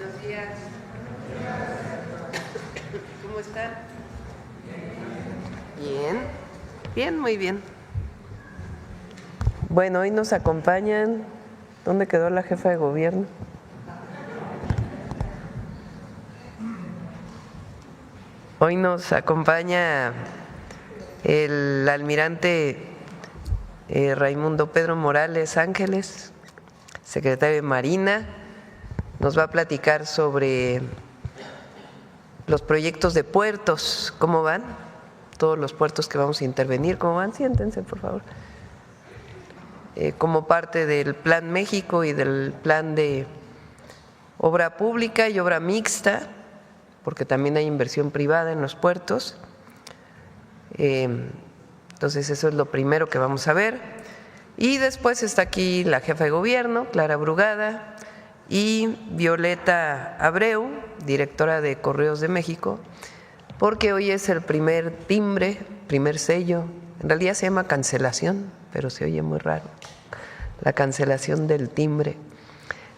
Buenos días. ¿Cómo están? Bien, bien, muy bien. Bueno, hoy nos acompañan. ¿Dónde quedó la jefa de gobierno? Hoy nos acompaña el almirante Raimundo Pedro Morales Ángeles, secretario de Marina. Nos va a platicar sobre los proyectos de puertos, cómo van, todos los puertos que vamos a intervenir, cómo van. Siéntense, por favor. Como parte del Plan México y del plan de obra pública y obra mixta, porque también hay inversión privada en los puertos. Entonces eso es lo primero que vamos a ver. Y después está aquí la jefa de gobierno, Clara Brugada, y Violeta Abreu, directora de Correos de México, porque hoy es el primer timbre, primer sello, en realidad se llama cancelación, pero se oye muy raro, la cancelación del timbre,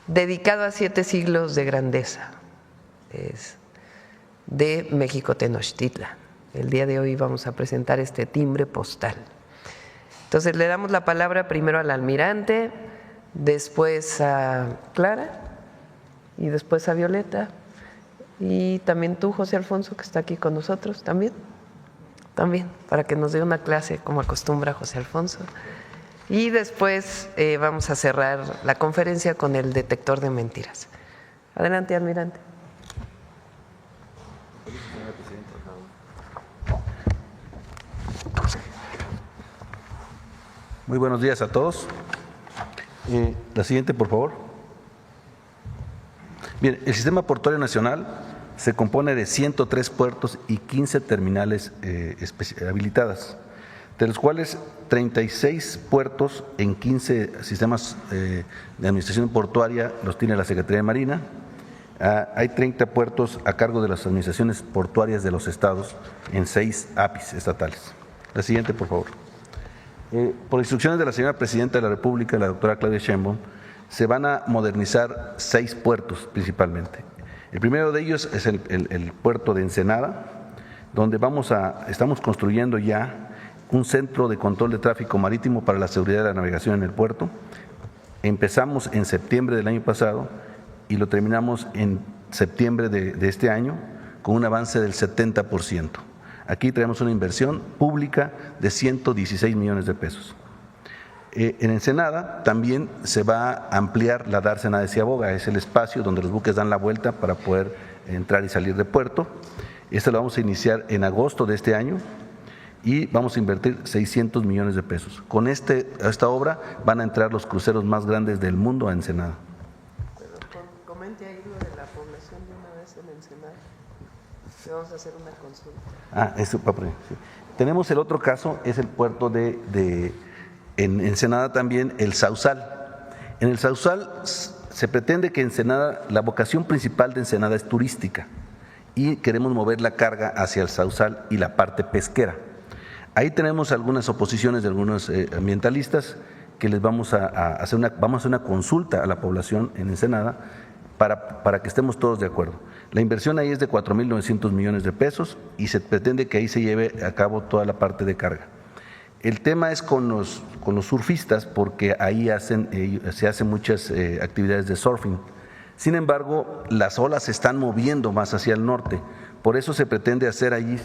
dedicado a 7 siglos de grandeza, es de México Tenochtitlan. El día de hoy vamos a presentar este timbre postal. Entonces le damos la palabra primero al almirante, después a Clara y después a Violeta, y también tú, José Alfonso, que está aquí con nosotros, también, para que nos dé una clase como acostumbra José Alfonso. Y después vamos a cerrar la conferencia con el detector de mentiras. Adelante, almirante. Muy buenos días a todos. La siguiente, por favor. Bien, el Sistema Portuario Nacional se compone de 103 puertos y 15 terminales habilitadas, de los cuales 36 puertos en 15 sistemas de administración portuaria los tiene la Secretaría de Marina. Hay 30 puertos a cargo de las administraciones portuarias de los estados en 6 APIs estatales. La siguiente, por favor. Por instrucciones de la señora Presidenta de la República, la doctora Claudia Sheinbaum, se van a modernizar 6 puertos principalmente. El primero de ellos es el puerto de Ensenada, donde estamos construyendo ya un centro de control de tráfico marítimo para la seguridad de la navegación en el puerto. Empezamos en septiembre del año pasado y lo terminamos en septiembre de este año con un avance del 70%. Aquí tenemos una inversión pública de 116 millones de pesos. En Ensenada también se va a ampliar la dársena de Ciaboga, es el espacio donde los buques dan la vuelta para poder entrar y salir de puerto. Esto lo vamos a iniciar en agosto de este año y vamos a invertir 600 millones de pesos. Con esta obra van a entrar los cruceros más grandes del mundo a Ensenada. Pero comente ahí lo de la población de una vez en Ensenada. Vamos a hacer una consulta. Eso va por ahí, sí. Tenemos el otro caso, es el puerto en Ensenada también, el Sausal. En el Sausal se pretende que Ensenada, la vocación principal de Ensenada es turística y queremos mover la carga hacia el Sausal y la parte pesquera. Ahí tenemos algunas oposiciones de algunos ambientalistas que les vamos a hacer una consulta a la población en Ensenada para que estemos todos de acuerdo. La inversión ahí es de 4.900 millones de pesos y se pretende que ahí se lleve a cabo toda la parte de carga. El tema es con los surfistas, porque ahí se hacen muchas actividades de surfing. Sin embargo, las olas se están moviendo más hacia el norte. Por eso se pretende hacer allí,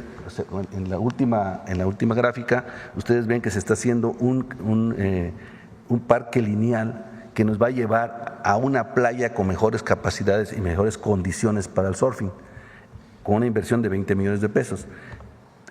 en la última gráfica, ustedes ven que se está haciendo un parque lineal que nos va a llevar a una playa con mejores capacidades y mejores condiciones para el surfing, con una inversión de 20 millones de pesos.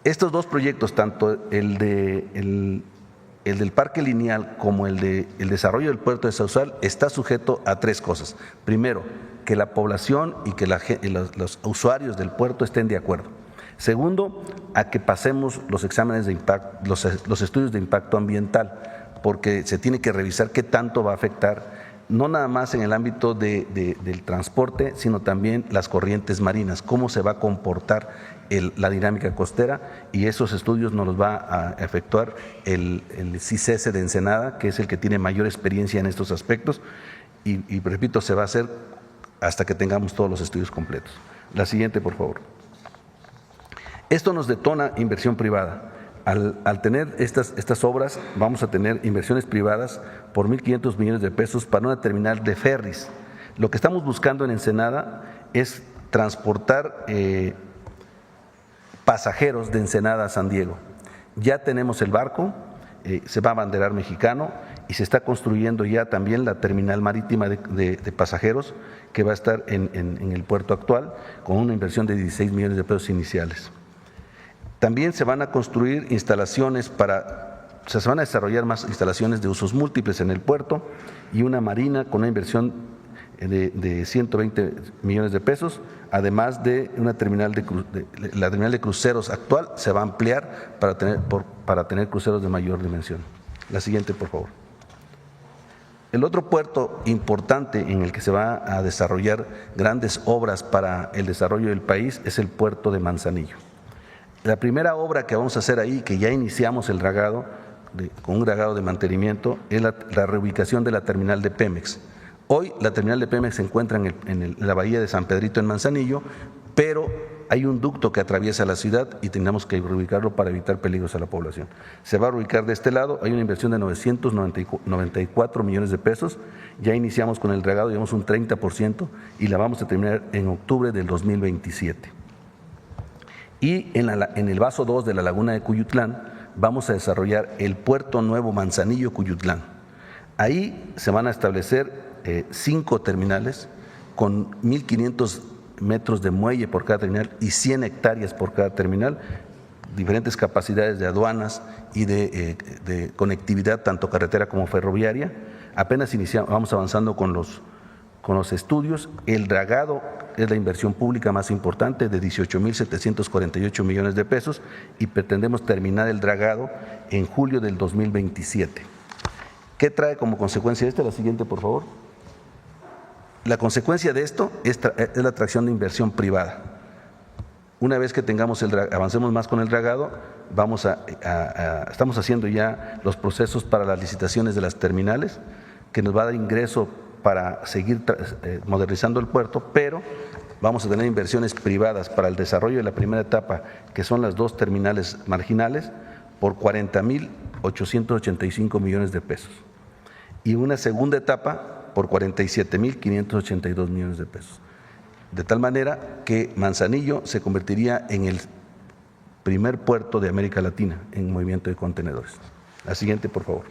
Estos 2 proyectos, tanto el del parque lineal como el desarrollo del puerto de Sausal, está sujeto a 3 cosas. Primero, que la población y que los usuarios del puerto estén de acuerdo. Segundo, a que pasemos los exámenes de impacto, los estudios de impacto ambiental, porque se tiene que revisar qué tanto va a afectar, no nada más en el ámbito del transporte, sino también las corrientes marinas, cómo se va a comportar la dinámica costera, y esos estudios nos los va a efectuar el CICESE de Ensenada, que es el que tiene mayor experiencia en estos aspectos, y repito, se va a hacer hasta que tengamos todos los estudios completos. La siguiente, por favor. Esto nos detona inversión privada. Al tener estas obras, vamos a tener inversiones privadas por 1.500 millones de pesos para una terminal de ferries. Lo que estamos buscando en Ensenada es transportar pasajeros de Ensenada a San Diego. Ya tenemos el barco, se va a abanderar mexicano y se está construyendo ya también la terminal marítima de pasajeros que va a estar en el puerto actual con una inversión de 16 millones de pesos iniciales. También se van a construir instalaciones se van a desarrollar más instalaciones de usos múltiples en el puerto y una marina con una inversión de 120 millones de pesos, además de una terminal la terminal de cruceros actual se va a ampliar para tener cruceros de mayor dimensión. La siguiente, por favor. El otro puerto importante en el que se va a desarrollar grandes obras para el desarrollo del país es el puerto de Manzanillo. La primera obra que vamos a hacer ahí, que ya iniciamos el dragado, con un dragado de mantenimiento, es la reubicación de la terminal de Pemex. Hoy la terminal de Pemex se encuentra en la bahía de San Pedrito, en Manzanillo, pero hay un ducto que atraviesa la ciudad y tenemos que reubicarlo para evitar peligros a la población. Se va a reubicar de este lado, hay una inversión de 994 millones de pesos, ya iniciamos con el dragado, llevamos un 30% y la vamos a terminar en octubre del 2027. Y en el vaso 2 de la laguna de Cuyutlán vamos a desarrollar el puerto nuevo Manzanillo-Cuyutlán. Ahí se van a establecer 5 terminales con 1.500 metros de muelle por cada terminal y 100 hectáreas por cada terminal, diferentes capacidades de aduanas y de conectividad tanto carretera como ferroviaria. Apenas vamos avanzando con los estudios. El dragado es la inversión pública más importante de 18.748 millones de pesos y pretendemos terminar el dragado en julio del 2027. ¿Qué trae como consecuencia esto? La siguiente, por favor. La consecuencia de esto es la atracción de inversión privada. Una vez que avancemos más con el dragado, estamos haciendo ya los procesos para las licitaciones de las terminales, que nos va a dar ingreso para seguir modernizando el puerto, pero vamos a tener inversiones privadas para el desarrollo de la primera etapa, que son las 2 terminales marginales, por 40.885 millones de pesos. Y una segunda etapa por 47.582 millones de pesos. De tal manera que Manzanillo se convertiría en el primer puerto de América Latina en movimiento de contenedores. La siguiente, por favor.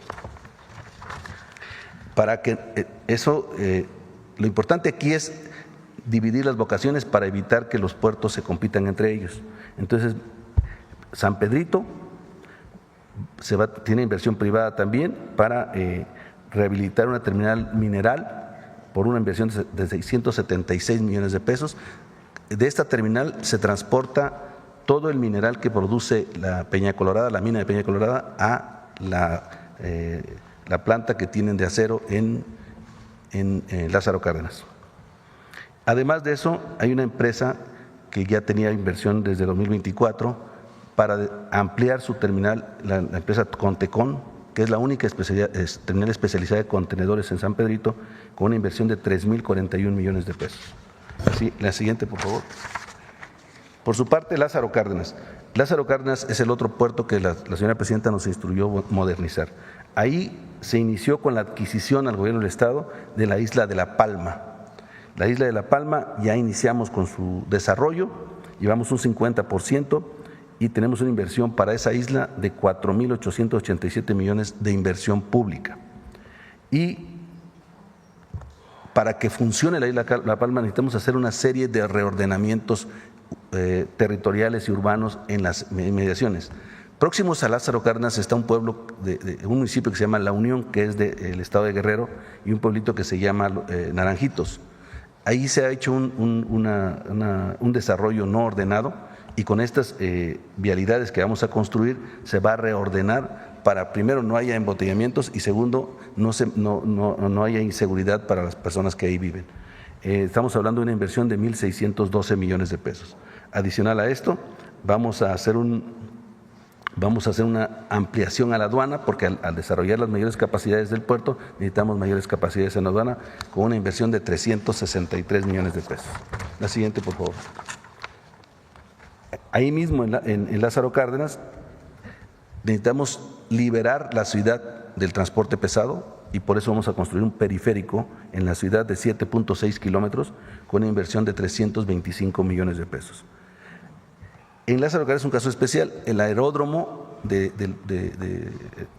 Para que lo importante aquí es dividir las vocaciones para evitar que los puertos se compitan entre ellos. Entonces, San Pedrito tiene inversión privada también para rehabilitar una terminal mineral por una inversión de 676 millones de pesos. De esta terminal se transporta todo el mineral que produce la Peña Colorada, la mina de Peña Colorada, a la planta que tienen de acero en Lázaro Cárdenas. Además de eso, hay una empresa que ya tenía inversión desde 2024 para ampliar su terminal, la empresa Contecon, que es la única terminal especializada de contenedores en San Pedrito, con una inversión de 3.041 millones de pesos. La siguiente, por favor. Por su parte, Lázaro Cárdenas. Lázaro Cárdenas es el otro puerto que la señora presidenta nos instruyó modernizar. Ahí se inició con la adquisición al gobierno del Estado de la isla de La Palma. La isla de La Palma ya iniciamos con su desarrollo, llevamos un 50%, y tenemos una inversión para esa isla de 4.887 millones de inversión pública. Y para que funcione la isla La Palma necesitamos hacer una serie de reordenamientos territoriales y urbanos en las inmediaciones. Próximos a Lázaro Cárdenas está un pueblo, un municipio que se llama La Unión, que es del estado de Guerrero, y un pueblito que se llama Naranjitos. Ahí se ha hecho un desarrollo no ordenado, y con estas vialidades que vamos a construir se va a reordenar para, primero, no haya embotellamientos y segundo, no haya inseguridad para las personas que ahí viven. Estamos hablando de una inversión de 1.612 millones de pesos. Adicional a esto, vamos a hacer Vamos a hacer una ampliación a la aduana porque al desarrollar las mayores capacidades del puerto necesitamos mayores capacidades en la aduana con una inversión de 363 millones de pesos. La siguiente, por favor. Ahí mismo en Lázaro Cárdenas necesitamos liberar la ciudad del transporte pesado y por eso vamos a construir un periférico en la ciudad de 7.6 kilómetros con una inversión de 325 millones de pesos. En Lázaro Cárdenas es un caso especial. El aeródromo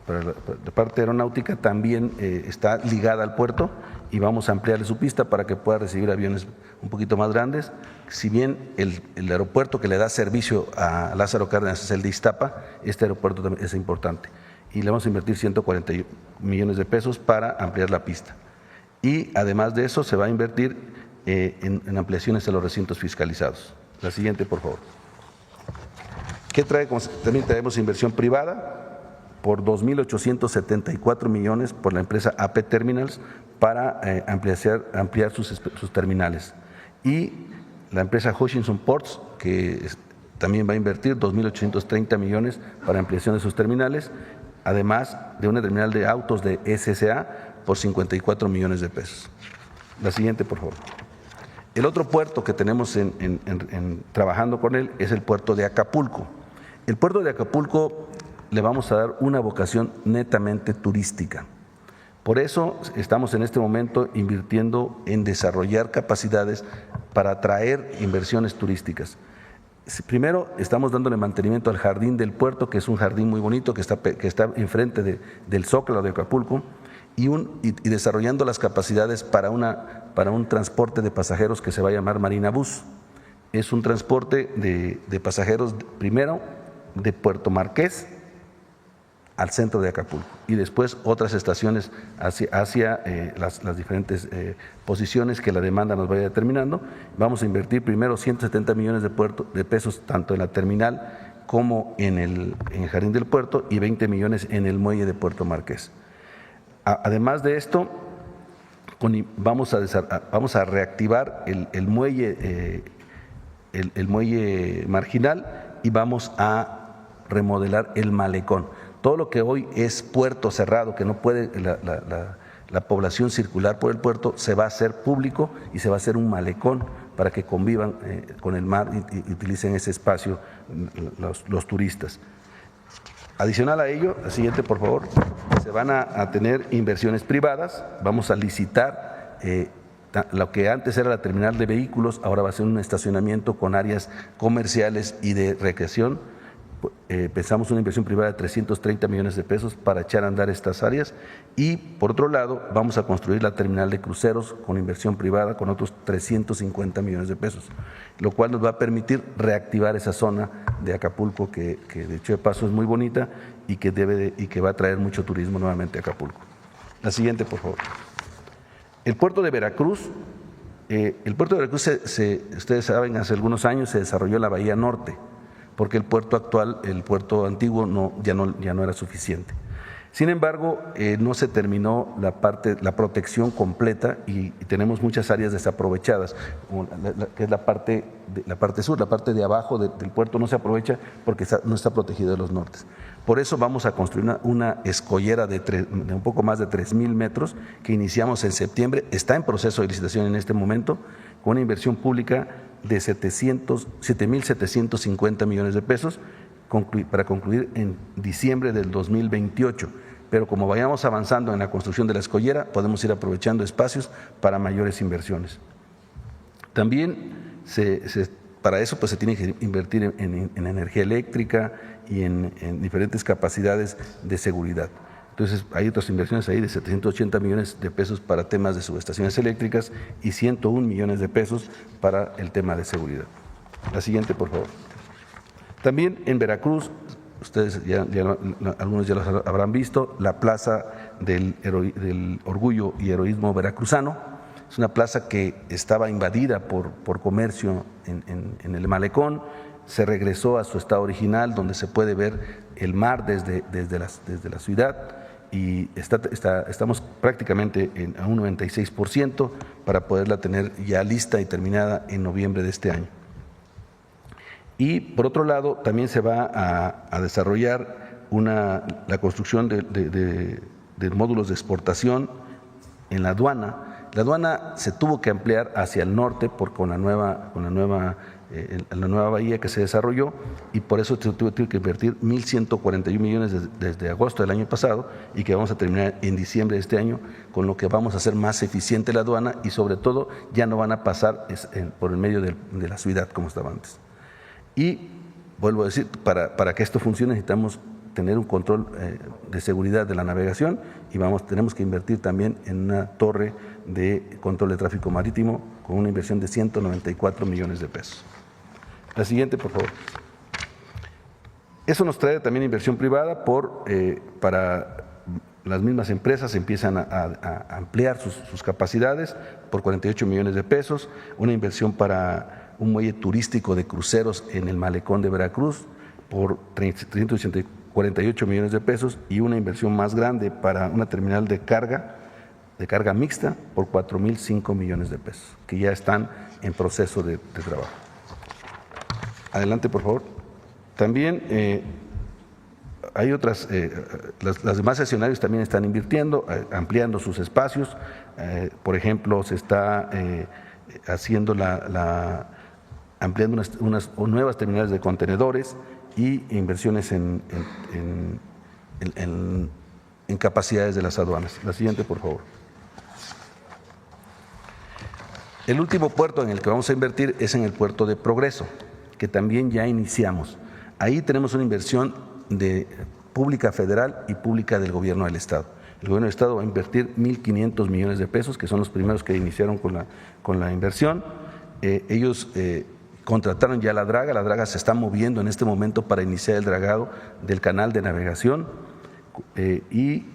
para la parte aeronáutica también está ligada al puerto y vamos a ampliarle su pista para que pueda recibir aviones un poquito más grandes. Si bien el aeropuerto que le da servicio a Lázaro Cárdenas es el de Iztapa, este aeropuerto también es importante. Y le vamos a invertir 140 millones de pesos para ampliar la pista. Y además de eso se va a invertir en ampliaciones de los recintos fiscalizados. La siguiente, por favor. ¿Qué trae? También traemos inversión privada por 2.874 millones por la empresa AP Terminals para ampliar sus terminales. Y la empresa Hutchinson Ports, que también va a invertir 2.830 millones para ampliación de sus terminales, además de una terminal de autos de SSA por 54 millones de pesos. La siguiente, por favor. El otro puerto que tenemos trabajando con él es el puerto de Acapulco. El puerto de Acapulco le vamos a dar una vocación netamente turística. Por eso estamos en este momento invirtiendo en desarrollar capacidades para atraer inversiones turísticas. Primero, estamos dándole mantenimiento al jardín del puerto, que es un jardín muy bonito que está enfrente del Zócalo de Acapulco, y desarrollando las capacidades para un transporte de pasajeros que se va a llamar Marina Bus. Es un transporte de pasajeros primero de Puerto Marqués al centro de Acapulco y después otras estaciones hacia las diferentes posiciones que la demanda nos vaya determinando. Vamos a invertir primero 170 millones de pesos tanto en la terminal como en el jardín del puerto y 20 millones en el muelle de Puerto Marqués. Además de esto, vamos a reactivar el muelle marginal y vamos a remodelar el malecón. Todo lo que hoy es puerto cerrado, que no puede la población circular por el puerto, se va a hacer público y se va a hacer un malecón para que convivan con el mar y utilicen ese espacio los turistas. Adicional a ello, la siguiente, por favor, se van a tener inversiones privadas, vamos a licitar lo que antes era la terminal de vehículos, ahora va a ser un estacionamiento con áreas comerciales y de recreación. Pensamos una inversión privada de 330 millones de pesos para echar a andar estas áreas y por otro lado vamos a construir la terminal de cruceros con inversión privada con otros 350 millones de pesos, lo cual nos va a permitir reactivar esa zona de Acapulco que de hecho de paso es muy bonita y que va a traer mucho turismo nuevamente a Acapulco. La siguiente, por favor. El puerto de Veracruz. Ustedes saben, hace algunos años se desarrolló la Bahía Norte, porque el puerto actual, el puerto antiguo, ya no era suficiente. Sin embargo, no se terminó la protección completa y tenemos muchas áreas desaprovechadas, que es la parte sur, la parte de abajo del puerto no se aprovecha porque no está protegido de los nortes. Por eso vamos a construir una escollera de un poco más de 3,000 metros que iniciamos en septiembre, está en proceso de licitación en este momento, con una inversión pública de 7.750 millones de pesos para concluir en diciembre del 2028. Pero como vayamos avanzando en la construcción de la escollera, podemos ir aprovechando espacios para mayores inversiones. También para eso pues, se tiene que invertir en energía eléctrica y en diferentes capacidades de seguridad. Entonces, hay otras inversiones ahí de 780 millones de pesos para temas de subestaciones eléctricas y 101 millones de pesos para el tema de seguridad. La siguiente, por favor. También en Veracruz, ustedes algunos ya los habrán visto, la Plaza del Orgullo y Heroísmo Veracruzano. Es una plaza que estaba invadida por comercio en el malecón, se regresó a su estado original, donde se puede ver el mar desde la ciudad. Y estamos prácticamente a un 96% para poderla tener ya lista y terminada en noviembre de este año. Y por otro lado, también se va a desarrollar la construcción de módulos de exportación en la aduana. La aduana se tuvo que ampliar hacia el norte con la nueva bahía que se desarrolló, y por eso se tuvo que invertir 1.141 millones desde agosto del año pasado, y que vamos a terminar en diciembre de este año, con lo que vamos a hacer más eficiente la aduana, y sobre todo ya no van a pasar por el medio de la ciudad como estaba antes. Y vuelvo a decir, para que esto funcione necesitamos tener un control de seguridad de la navegación, y tenemos que invertir también en una torre de control de tráfico marítimo con una inversión de 194 millones de pesos. La siguiente, por favor. Eso nos trae también inversión privada para las mismas empresas empiezan a ampliar sus capacidades por 48 millones de pesos, una inversión para un muelle turístico de cruceros en el malecón de Veracruz por 348 millones de pesos, y una inversión más grande para una terminal de carga mixta por 4.005 millones de pesos, que ya están en proceso de trabajo. Adelante, por favor. También hay otras, las demás accionarios también están invirtiendo, ampliando sus espacios. Por ejemplo, se está haciendo ampliando unas nuevas terminales de contenedores y inversiones en capacidades de las aduanas. La siguiente, por favor. El último puerto en el que vamos a invertir es en el puerto de Progreso, que también ya iniciamos. Ahí tenemos una inversión pública federal y pública del gobierno del Estado. El gobierno del Estado va a invertir 1.500 millones de pesos, que son los primeros que iniciaron con la inversión. Ellos contrataron ya la draga se está moviendo en este momento para iniciar el dragado del canal de navegación, y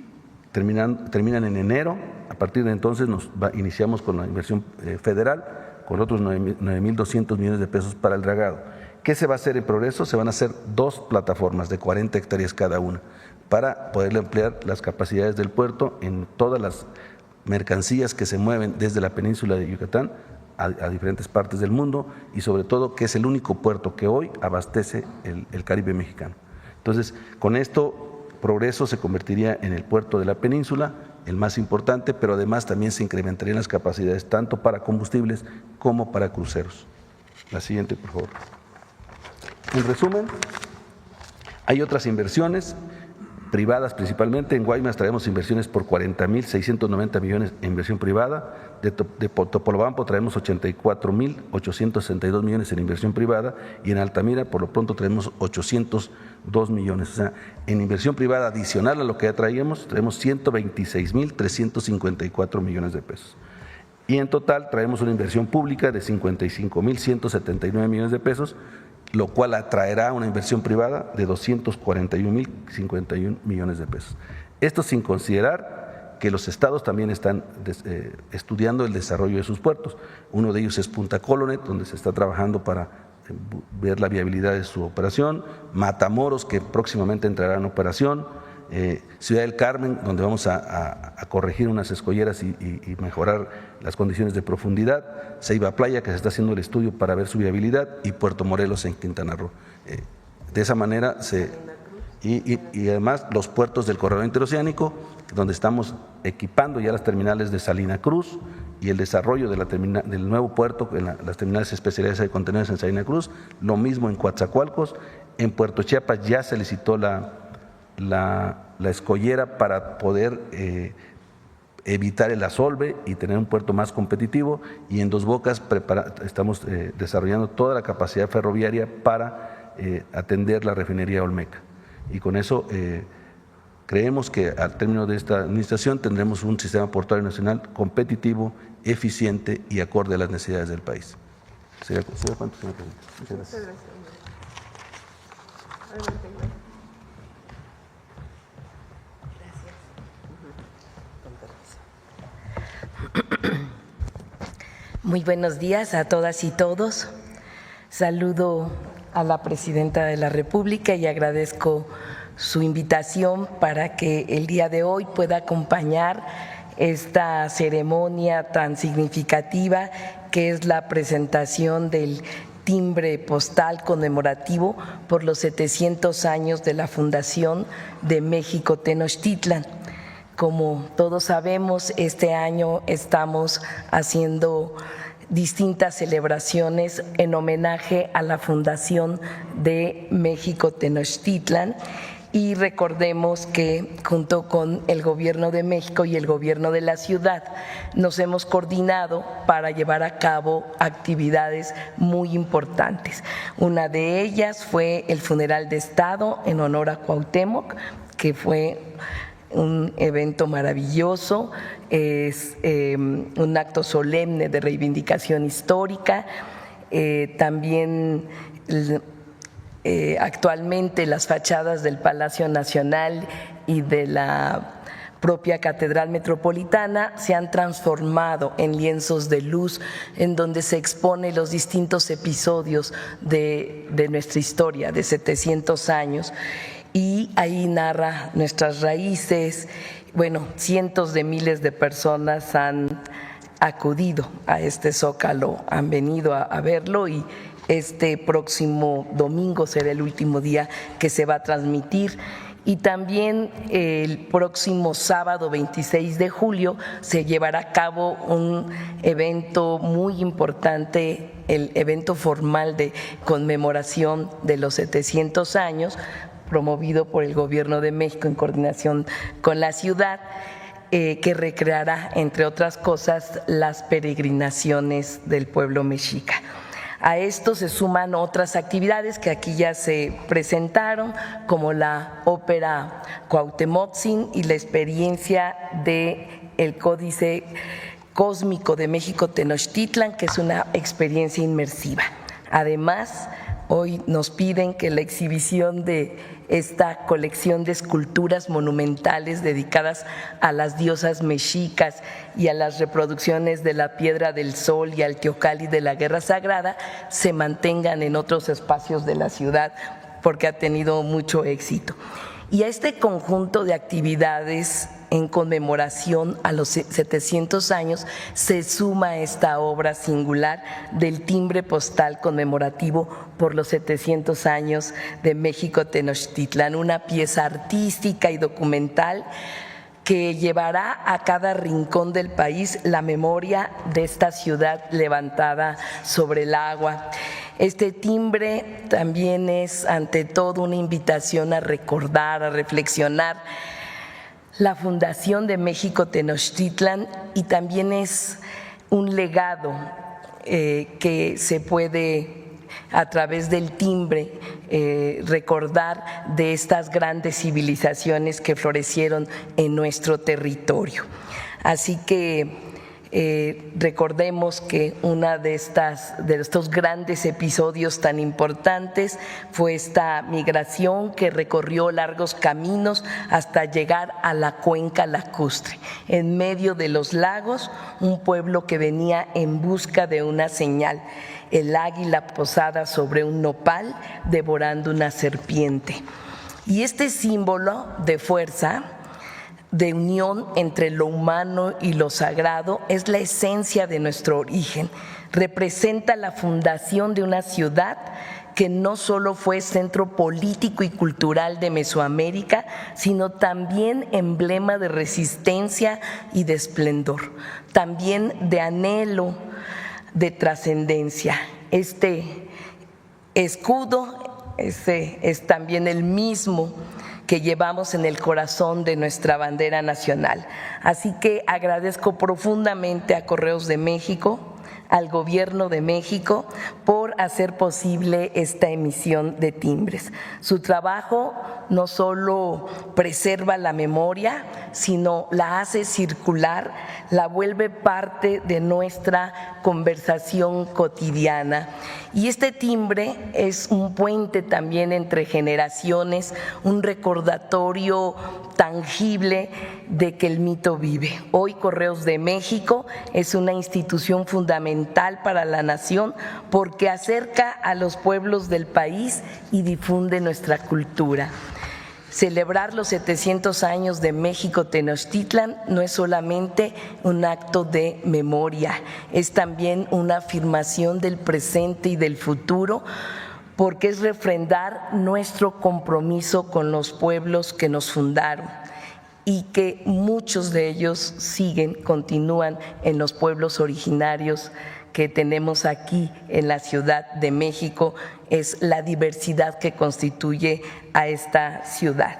terminan en enero. A partir de entonces iniciamos con la inversión federal, con otros 9.200 millones de pesos para el dragado. ¿Qué se va a hacer en Progreso? Se van a hacer 2 plataformas de 40 hectáreas cada una, para poder ampliar las capacidades del puerto en todas las mercancías que se mueven desde la península de Yucatán a diferentes partes del mundo, y sobre todo que es el único puerto que hoy abastece el Caribe mexicano. Entonces, con esto Progreso se convertiría en el puerto de la península, el más importante, pero además también se incrementarían las capacidades tanto para combustibles como para cruceros. La siguiente, por favor. En resumen, hay otras inversiones privadas principalmente. En Guaymas traemos inversiones por 40.690 millones en inversión privada. De Topolobampo traemos 84.862 millones en inversión privada, y en Altamira por lo pronto traemos 802 millones. O sea, en inversión privada adicional a lo que ya traíamos, traemos 126.354 millones de pesos. Y en total traemos una inversión pública de 55.179 millones de pesos, lo cual atraerá una inversión privada de 241.051 millones de pesos. Esto sin considerar que los estados también están estudiando el desarrollo de sus puertos. Uno de ellos es Punta Colonet, donde se está trabajando para ver la viabilidad de su operación; Matamoros, que próximamente entrará en operación; Ciudad del Carmen, donde vamos a corregir unas escolleras y mejorar las condiciones de profundidad; Ceiba Playa, que se está haciendo el estudio para ver su viabilidad; y Puerto Morelos en Quintana Roo. De esa manera y además los puertos del corredor interoceánico, donde estamos equipando ya las terminales de Salina Cruz, y el desarrollo del nuevo puerto en las terminales especializadas de contenedores en Salina Cruz. Lo mismo en Coatzacoalcos. En Puerto Chiapas ya se licitó la escollera para poder evitar el asolve y tener un puerto más competitivo, y en Dos Bocas estamos desarrollando toda la capacidad ferroviaria para atender la refinería Olmeca, y con eso creemos que al término de esta administración tendremos un sistema portuario nacional competitivo, eficiente y acorde a las necesidades del país. ¿Sería cuánto, señor presidente? Muchas gracias. Muy buenos días a todas y todos. Saludo a la Presidenta de la República y agradezco su invitación para que el día de hoy pueda acompañar esta ceremonia tan significativa que es la presentación del timbre postal conmemorativo por los 700 años de la fundación de México Tenochtitlan. Como todos sabemos, este año estamos haciendo distintas celebraciones en homenaje a la fundación de México Tenochtitlan. Y recordemos que junto con el Gobierno de México y el Gobierno de la ciudad nos hemos coordinado para llevar a cabo actividades muy importantes. Una de ellas fue el funeral de Estado en honor a Cuauhtémoc, que fue un evento maravilloso, es un acto solemne de reivindicación histórica. También actualmente las fachadas del Palacio Nacional y de la propia Catedral Metropolitana se han transformado en lienzos de luz en donde se exponen los distintos episodios de nuestra historia de 700 años y ahí narra nuestras raíces. Bueno, cientos de miles de personas han acudido a este Zócalo, han venido a verlo y este próximo domingo será el último día que se va a transmitir. Y también el próximo sábado 26 de julio se llevará a cabo un evento muy importante, el evento formal de conmemoración de los 700 años, promovido por el Gobierno de México en coordinación con la ciudad, que recreará, entre otras cosas, las peregrinaciones del pueblo mexica. A esto se suman otras actividades que aquí ya se presentaron, como la ópera Cuauhtémotzin y la experiencia del Códice Cósmico de México Tenochtitlan, que es una experiencia inmersiva. Además, hoy nos piden que la exhibición de esta colección de esculturas monumentales dedicadas a las diosas mexicas y a las reproducciones de la Piedra del Sol y al Teocalli de la Guerra Sagrada se mantengan en otros espacios de la ciudad porque ha tenido mucho éxito. Y a este conjunto de actividades en conmemoración a los 700 años se suma esta obra singular del timbre postal conmemorativo por los 700 años de México Tenochtitlan, una pieza artística y documental que llevará a cada rincón del país la memoria de esta ciudad levantada sobre el agua. Este timbre también es, ante todo, una invitación a recordar, a reflexionar la fundación de México Tenochtitlan y también es un legado que se puede, a través del timbre, recordar de estas grandes civilizaciones que florecieron en nuestro territorio. Así que recordemos que una de estos grandes episodios tan importantes fue esta migración que recorrió largos caminos hasta llegar a la cuenca lacustre. En medio de los lagos, un pueblo que venía en busca de una señal, el águila posada sobre un nopal devorando una serpiente. Y este símbolo de fuerza, de unión entre lo humano y lo sagrado, es la esencia de nuestro origen. Representa la fundación de una ciudad que no solo fue centro político y cultural de Mesoamérica, sino también emblema de resistencia y de esplendor, también de anhelo, de trascendencia. Este escudo es también el mismo que llevamos en el corazón de nuestra bandera nacional. Así que agradezco profundamente a Correos de México, al Gobierno de México, por hacer posible esta emisión de timbres. Su trabajo no solo preserva la memoria, sino la hace circular, la vuelve parte de nuestra conversación cotidiana. Y este timbre es un puente también entre generaciones, un recordatorio tangible de que el mito vive. Hoy Correos de México es una institución fundamental para la nación porque acerca a los pueblos del país y difunde nuestra cultura. Celebrar los 700 años de México Tenochtitlan no es solamente un acto de memoria, es también una afirmación del presente y del futuro, porque es refrendar nuestro compromiso con los pueblos que nos fundaron y que muchos de ellos continúan en los pueblos originarios que tenemos aquí en la Ciudad de México. Es la diversidad que constituye a esta ciudad.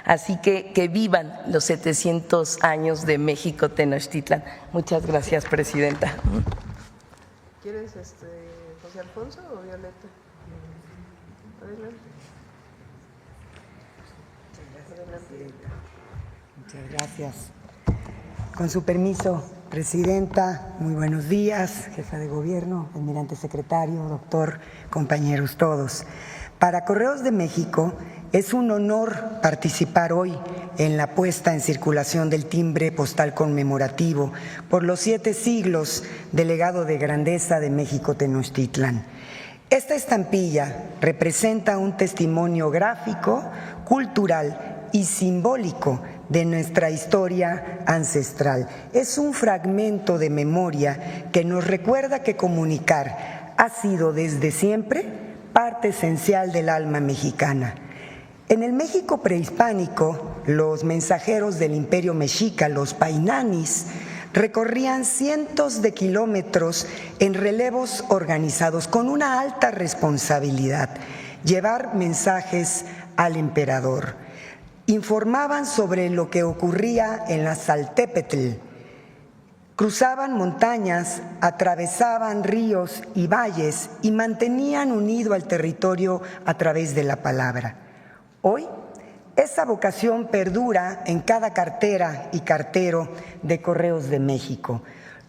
Así que vivan los 700 años de México Tenochtitlan. Muchas gracias, Presidenta. ¿Quieres José Alfonso o Violeta? Adelante. Muchas gracias. Con su permiso, Presidenta, muy buenos días, jefa de gobierno, almirante secretario, doctor, compañeros todos. Para Correos de México es un honor participar hoy en la puesta en circulación del timbre postal conmemorativo por los 7 siglos del legado de grandeza de México Tenochtitlan. Esta estampilla representa un testimonio gráfico, cultural y simbólico de nuestra historia ancestral. Es un fragmento de memoria que nos recuerda que comunicar ha sido desde siempre parte esencial del alma mexicana. En el México prehispánico, los mensajeros del Imperio Mexica, los painanis, recorrían cientos de kilómetros en relevos organizados con una alta responsabilidad: llevar mensajes al emperador. Informaban sobre lo que ocurría en la Xaltépetl, cruzaban montañas, atravesaban ríos y valles y mantenían unido al territorio a través de la palabra. Hoy, esa vocación perdura en cada cartera y cartero de Correos de México.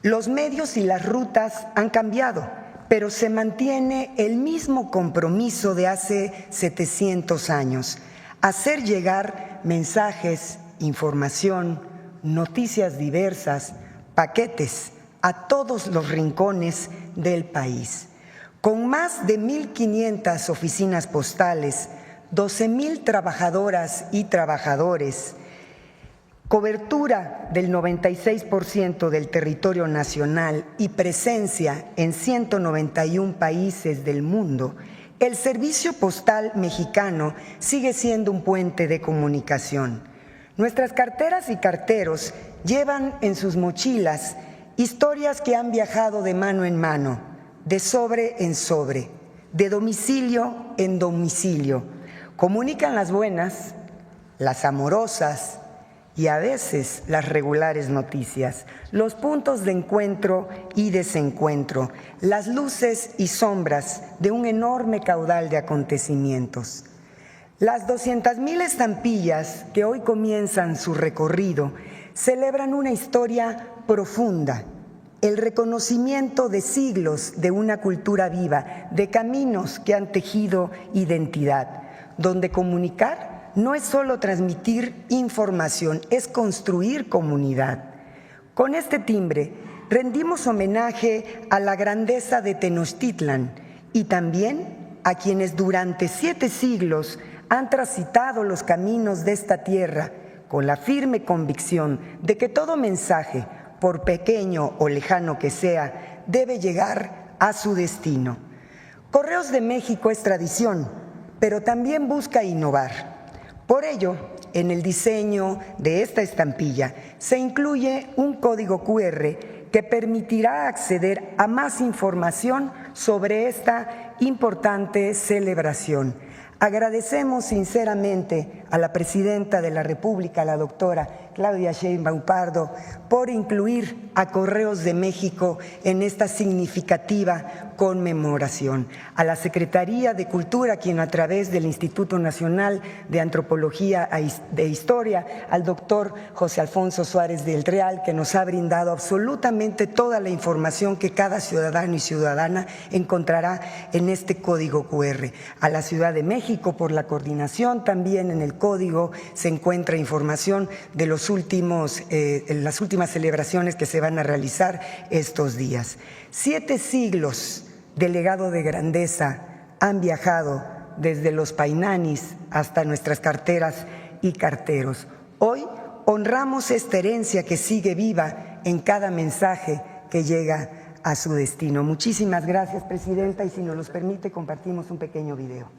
Los medios y las rutas han cambiado, pero se mantiene el mismo compromiso de hace 700 años: hacer llegar mensajes, información, noticias diversas, paquetes a todos los rincones del país. Con más de 1,500 oficinas postales, 12,000 trabajadoras y trabajadores, cobertura del 96% del territorio nacional y presencia en 191 países del mundo, el servicio postal mexicano sigue siendo un puente de comunicación. Nuestras carteras y carteros llevan en sus mochilas historias que han viajado de mano en mano, de sobre en sobre, de domicilio en domicilio. Comunican las buenas, las amorosas y a veces las regulares noticias, los puntos de encuentro y desencuentro, las luces y sombras de un enorme caudal de acontecimientos. Las 200,000 estampillas que hoy comienzan su recorrido celebran una historia profunda, el reconocimiento de siglos de una cultura viva, de caminos que han tejido identidad, donde comunicar no es solo transmitir información, es construir comunidad. Con este timbre rendimos homenaje a la grandeza de Tenochtitlan y también a quienes durante 7 siglos han transitado los caminos de esta tierra con la firme convicción de que todo mensaje, por pequeño o lejano que sea, debe llegar a su destino. Correos de México es tradición, pero también busca innovar. Por ello, en el diseño de esta estampilla se incluye un código QR que permitirá acceder a más información sobre esta importante celebración. Agradecemos sinceramente a la Presidenta de la República, la doctora Claudia Sheinbaum Pardo, por incluir a Correos de México en esta significativa conmemoración. A la Secretaría de Cultura, quien a través del Instituto Nacional de Antropología e Historia, al doctor José Alfonso Suárez del Real, que nos ha brindado absolutamente toda la información que cada ciudadano y ciudadana encontrará en este código QR. A la Ciudad de México, por la coordinación, también en el código se encuentra información de las últimas celebraciones que se van a realizar estos días. 7 siglos de legado de grandeza han viajado desde los painanis hasta nuestras carteras y carteros. Hoy honramos esta herencia que sigue viva en cada mensaje que llega a su destino. Muchísimas gracias, Presidenta, y si nos los permite, compartimos un pequeño video.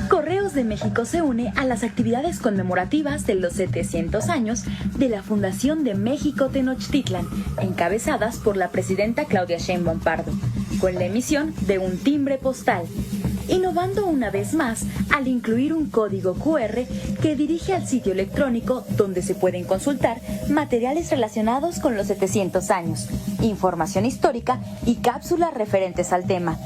Correos de México se une a las actividades conmemorativas de los 700 años de la Fundación de México Tenochtitlan, encabezadas por la presidenta Claudia Sheinbaum Pardo, con la emisión de un timbre postal, innovando una vez más al incluir un código QR que dirige al sitio electrónico donde se pueden consultar materiales relacionados con los 700 años, información histórica y cápsulas referentes al tema.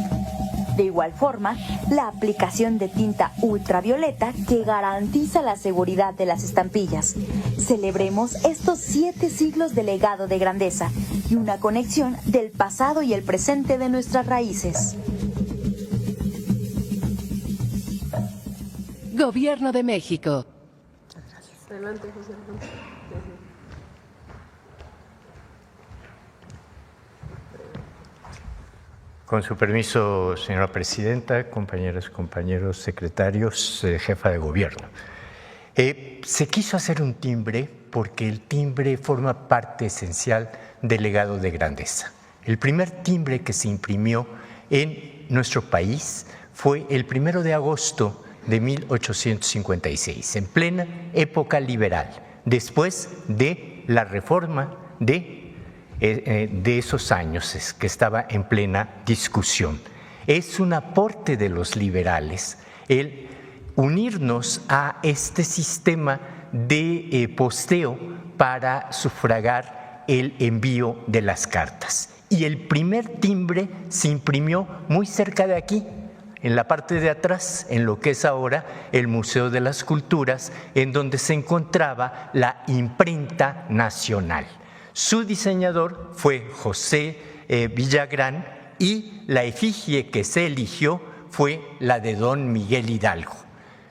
De igual forma, la aplicación de tinta ultravioleta que garantiza la seguridad de las estampillas. Celebremos estos 7 siglos de legado de grandeza y una conexión del pasado y el presente de nuestras raíces. Gobierno de México. Adelante, José Alfonso. Con su permiso, señora presidenta, compañeras, compañeros, secretarios, jefa de gobierno. Se quiso hacer un timbre porque el timbre forma parte esencial del legado de grandeza. El primer timbre que se imprimió en nuestro país fue el 1 de agosto de 1856, en plena época liberal, después de la reforma de esos años que estaba en plena discusión. Es un aporte de los liberales el unirnos a este sistema de posteo para sufragar el envío de las cartas. Y el primer timbre se imprimió muy cerca de aquí, en la parte de atrás, en lo que es ahora el Museo de las Culturas, en donde se encontraba la imprenta nacional. Su diseñador fue José Villagrán y la efigie que se eligió fue la de don Miguel Hidalgo.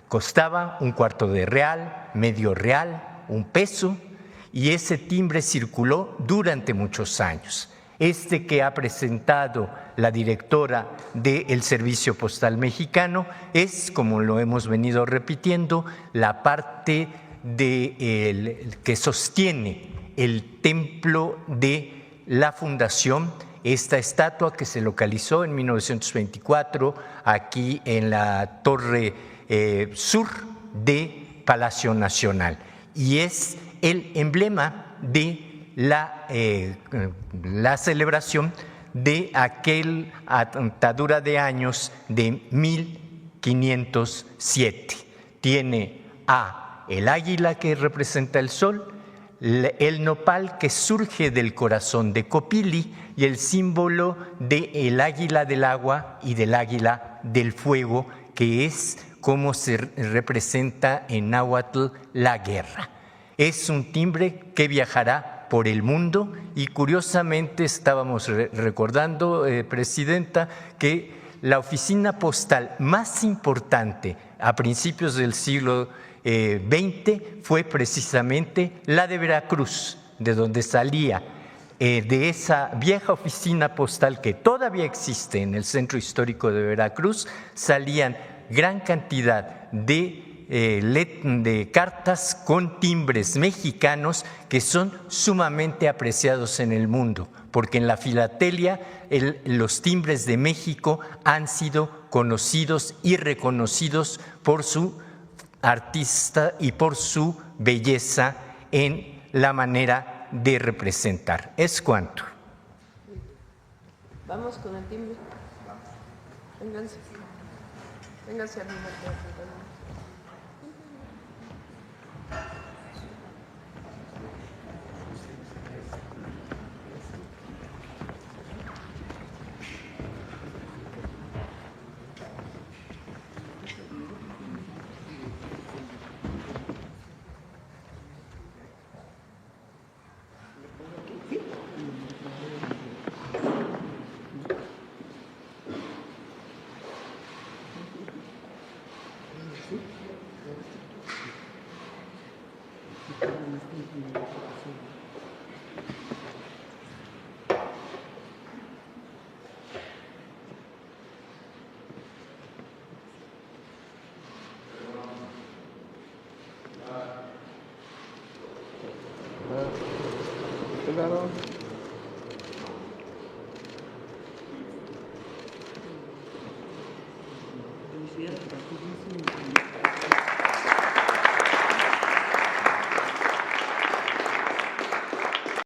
Costaba $1/4 de real, medio real, $1, y ese timbre circuló durante muchos años. Este que ha presentado la directora del Servicio Postal Mexicano es, como lo hemos venido repitiendo, la parte que sostiene el templo de la Fundación, esta estatua que se localizó en 1924 aquí en la torre sur de Palacio Nacional, y es el emblema de la celebración de aquel atadura de años de 1507. Tiene el águila que representa el sol, el nopal que surge del corazón de Copili y el símbolo del águila del agua y del águila del fuego, que es como se representa en náhuatl la guerra. Es un timbre que viajará por el mundo y curiosamente estábamos recordando, Presidenta, que la oficina postal más importante a principios del siglo XX fue precisamente la de Veracruz, de donde salía de esa vieja oficina postal que todavía existe en el centro histórico de Veracruz, salían gran cantidad de cartas con timbres mexicanos que son sumamente apreciados en el mundo, porque en la filatelia los timbres de México han sido conocidos y reconocidos por su artista y por su belleza en la manera de representar. Es cuanto. Vamos con el timbre. Vénganse. Vénganse al mismo tiempo. Felicidades.